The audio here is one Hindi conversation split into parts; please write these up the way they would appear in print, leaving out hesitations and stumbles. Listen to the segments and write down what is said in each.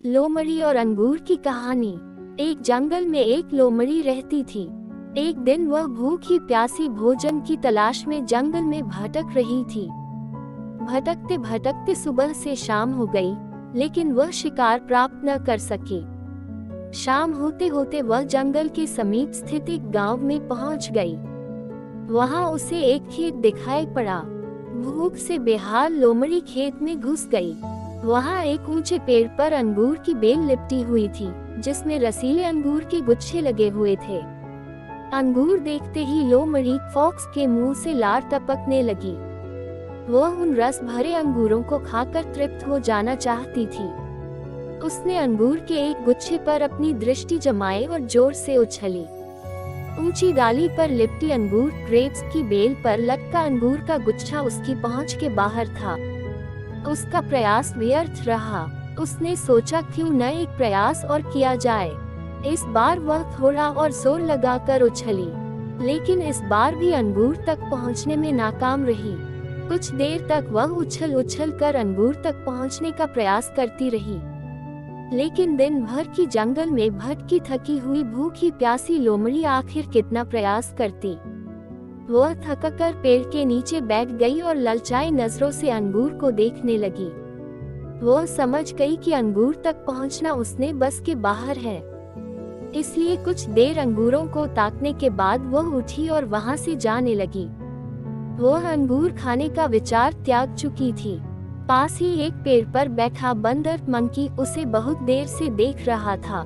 लोमड़ी और अंगूर की कहानी। एक जंगल में एक लोमड़ी रहती थी। एक दिन वह भूखी प्यासी भोजन की तलाश में जंगल में भटक रही थी। भटकते भटकते सुबह से शाम हो गई, लेकिन वह शिकार प्राप्त न कर सकी। शाम होते होते वह जंगल के समीप स्थित एक गांव में पहुंच गई। वहां उसे एक खेत दिखाई पड़ा। भूख से बेहाल लोमड़ी खेत में घुस गई। वहां एक ऊंचे पेड़ पर अंगूर की बेल लिपटी हुई थी, जिसमें रसीले अंगूर के गुच्छे लगे हुए थे। अंगूर देखते ही लोमड़ी फॉक्स के मुंह से लार टपकने लगी। वह उन रस भरे अंगूरों को खाकर तृप्त हो जाना चाहती थी। उसने अंगूर के एक गुच्छे पर अपनी दृष्टि जमाई और जोर से उछली। ऊंची डाली पर लिपटी अंगूर ग्रेप्स की बेल पर लटका अंगूर का गुच्छा उसकी पहुंच के बाहर था। उसका प्रयास व्यर्थ रहा। उसने सोचा क्यों न एक प्रयास और किया जाए। इस बार वह थोड़ा और जोर लगाकर उछली, लेकिन इस बार भी अंगूर तक पहुंचने में नाकाम रही। कुछ देर तक वह उछल उछल कर अंगूर तक पहुंचने का प्रयास करती रही, लेकिन दिन भर की जंगल में भटकी थकी हुई भूखी प्यासी लोमड़ी आखिर कितना प्रयास करती। वह थककर पेड़ के नीचे बैठ गई और ललचाई नजरों से अंगूर को देखने लगी। वह समझ गई कि अंगूर तक पहुंचना उसने बस के बाहर है, इसलिए कुछ देर अंगूरों को ताकने के बाद वह उठी और वहां से जाने लगी। वह अंगूर खाने का विचार त्याग चुकी थी। पास ही एक पेड़ पर बैठा बंदर मंकी उसे बहुत देर से देख रहा था।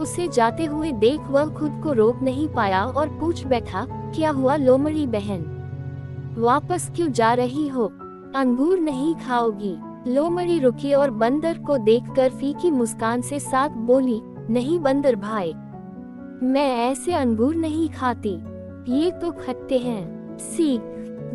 उसे जाते हुए देख वह खुद को रोक नहीं पाया और पूछ बैठा, क्या हुआ लोमड़ी बहन, वापस क्यों जा रही हो? अंगूर नहीं खाओगी? लोमड़ी रुकी और बंदर को देखकर फीकी मुस्कान से साथ बोली, नहीं बंदर भाई, मैं ऐसे अंगूर नहीं खाती, ये तो खट्टे हैं। सीख,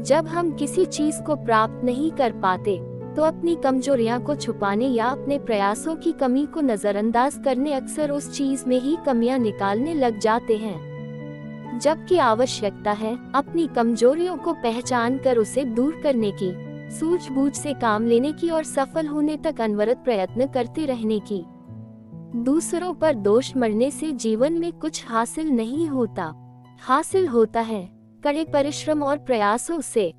जब हम किसी चीज को प्राप्त नहीं कर पाते तो अपनी कमजोरियां को छुपाने या अपने प्रयासों की कमी को नजरअंदाज करने अक्सर उस चीज में ही कमियां निकालने लग जाते हैं, जबकि आवश्यकता है अपनी कमजोरियों को पहचान कर उसे दूर करने की, सूझबूझ से काम लेने की और सफल होने तक अनवरत प्रयत्न करते रहने की। दूसरों पर दोष मढ़ने से जीवन में कुछ हासिल नहीं होता। हासिल होता है कड़े परिश्रम और प्रयासों से।